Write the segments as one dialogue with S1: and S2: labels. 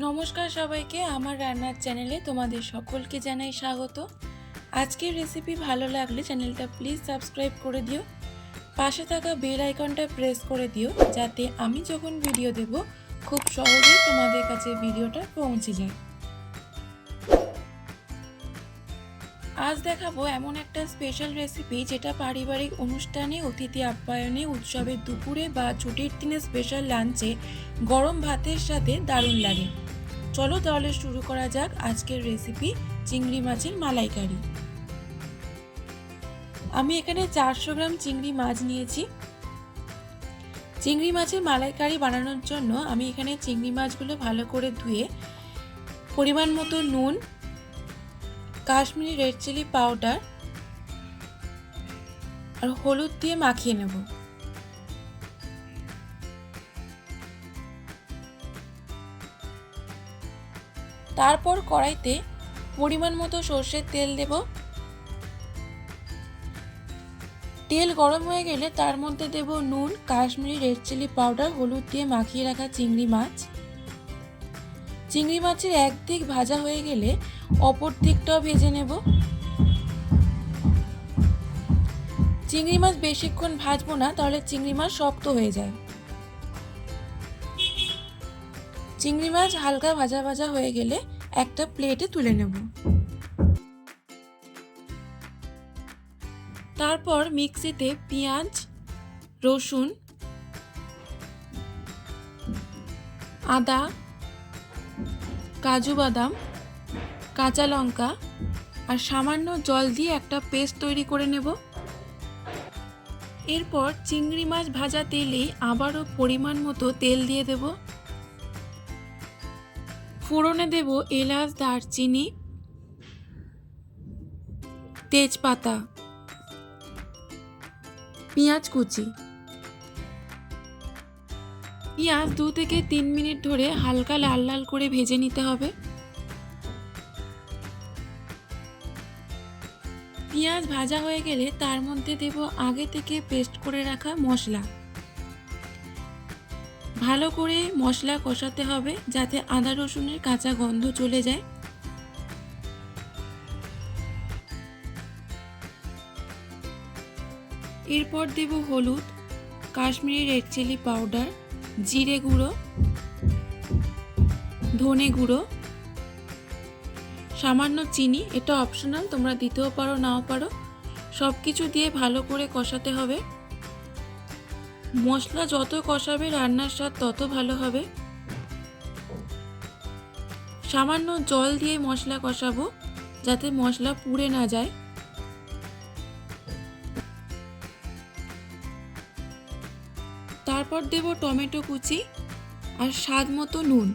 S1: নমস্কার সবাইকে, আমার রান্নার চ্যানেলে তোমাদের সকলকে জানাই স্বাগত। আজকের রেসিপি ভালো লাগলে চ্যানেলটা প্লিজ সাবস্ক্রাইব করে দিও, পাশে থাকা বেল আইকনটা প্রেস করে দিও যাতে আমি যখন ভিডিও দেব খুব সহজেই তোমাদের কাছে ভিডিওটা পৌঁছে যায়। আজ দেখাবো এমন একটা স্পেশাল রেসিপি যেটা পারিবারিক অনুষ্ঠানে, অতিথি আপ্যায়নে, উৎসবের দুপুরে বা ছুটির দিনে স্পেশাল লাঞ্চে গরম ভাতের সাথে দারুণ লাগে। চলো তাহলে শুরু করা যাক আজকের রেসিপি, চিংড়ি মাছের মালাইকারি। আমি এখানে 400 গ্রাম চিংড়ি মাছ নিয়েছি। চিংড়ি মাছের মালাইকারি বানানোর জন্য আমি এখানে চিংড়ি মাছগুলো ভালো করে ধুয়ে পরিমাণ মতো নুন, কাশ্মীরি রেড চিলি পাউডার আর হলুদ দিয়ে মাখিয়ে নেব। তারপর কড়াইতে পরিমাণ মতো সর্ষের তেল দেব। তেল গরম হয়ে গেলে তার মধ্যে দেব নুন, কাশ্মীরি রেড চিলি পাউডার, হলুদ দিয়ে মাখিয়ে রাখা চিংড়ি মাছ। চিংড়ি মাছের একদিক ভাজা হয়ে গেলে অপর দিকটাও ভেজে নেব। চিংড়ি মাছ বেশিক্ষণ ভাজবো না, তাহলে চিংড়ি মাছ শক্ত হয়ে যায়। চিংড়ি মাছ হালকা ভাজা ভাজা হয়ে গেলে একটা প্লেটে তুলে নেব। তারপর মিক্সিতে পেঁয়াজ, রসুন, আদা, কাজু বাদাম, কাঁচা লঙ্কা আর সামান্য জল দিয়ে একটা পেস্ট তৈরি করে নেব। এরপর চিংড়ি মাছ ভাজা তেলে আবারও পরিমাণ মতো তেল দিয়ে দেব। ফোড়নে দেব এলাচ, দারচিনি, তেজপাতা, পেঁয়াজ কুচি। পেঁয়াজ 2 থেকে 3 মিনিট ধরে হালকা লাল লাল করে ভেজে নিতে হবে। পেঁয়াজ ভাজা হয়ে গেলে তার মধ্যে দেব আগে থেকে পেস্ট করে রাখা মশলা। ভালো করে মশলা কষাতে হবে যাতে আদা রসুনের কাঁচা গন্ধ চলে যায়। এরপর দেব হলুদ, কাশ্মীরি রেড চিলি পাউডার, জিরে গুঁড়ো, ধনে গুঁড়ো, সামান্য চিনি, এটা অপশনাল, তোমরা দিতেও পারো নাও পারো। সব কিছু দিয়ে ভালো করে কষাতে হবে। মশলা যত কষাবে রান্নার স্বাদ তত ভালো হবে। সামান্য জল দিয়ে মশলা কষাবো যাতে মশলা পুড়ে না যায়। তারপর দেব টমেটো কুচি আর স্বাদ মতো নুন।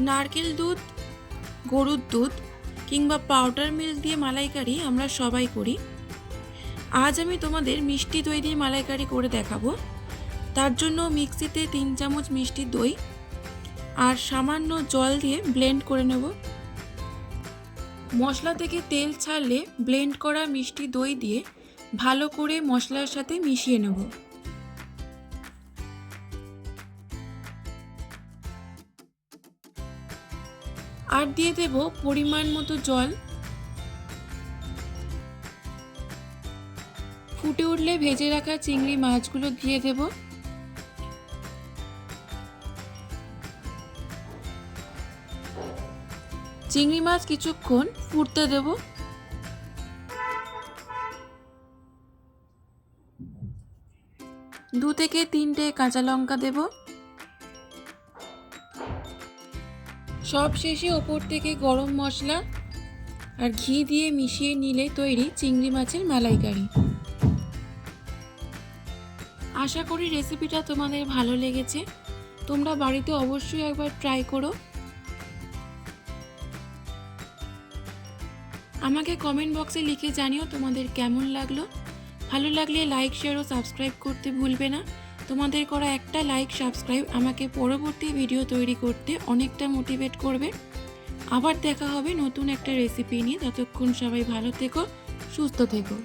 S1: নারকেল দুধ, গরুর দুধ কিংবা পাউডার মিল্ক দিয়ে মালাইকারি আমরা সবাই করি। আজ আমি তোমাদের মিষ্টি দই দিয়ে মালাইকারি করে দেখাবো। তার জন্য মিক্সিতে 3 চামচ মিষ্টি দই আর সামান্য জল দিয়ে ব্লেন্ড করে নেব। মশলা থেকে তেল ছাড়লে ব্লেন্ড করা মিষ্টি দই দিয়ে ভালো করে মশলার সাথে মিশিয়ে নেব। আর দিয়ে দেব পরিমাণ মতো জল। ফুটে উঠলে ভেজে রাখা চিংড়ি মাছগুলো দিয়ে দেব। চিংড়ি মাছ কিছুক্ষণ ফুটতে দেব। 2 থেকে 3টে কাঁচা লঙ্কা দেব। সব শেষে ওপর থেকে গরম মশলা আর ঘি দিয়ে মিশিয়ে নিলে তৈরি চিংড়ি মাছের মালাইকারি। আশা করি রেসিপিটা তোমাদের ভালো লেগেছে। তোমরা বাড়িতে অবশ্যই একবার ট্রাই করো। আমাকে কমেন্ট বক্সে লিখে জানিও তোমাদের কেমন লাগলো। ভালো লাগলে লাইক, শেয়ার ও সাবস্ক্রাইব করতে ভুলবে না। তোমাদের করা একটা লাইক, সাবস্ক্রাইব আমাকে পরবর্তী ভিডিও তৈরি করতে অনেকটা মোটিভেট করবে। আবার দেখা হবে নতুন একটা রেসিপি নিয়ে। ততক্ষণ সবাই ভালো থেকো, সুস্থ থেকো।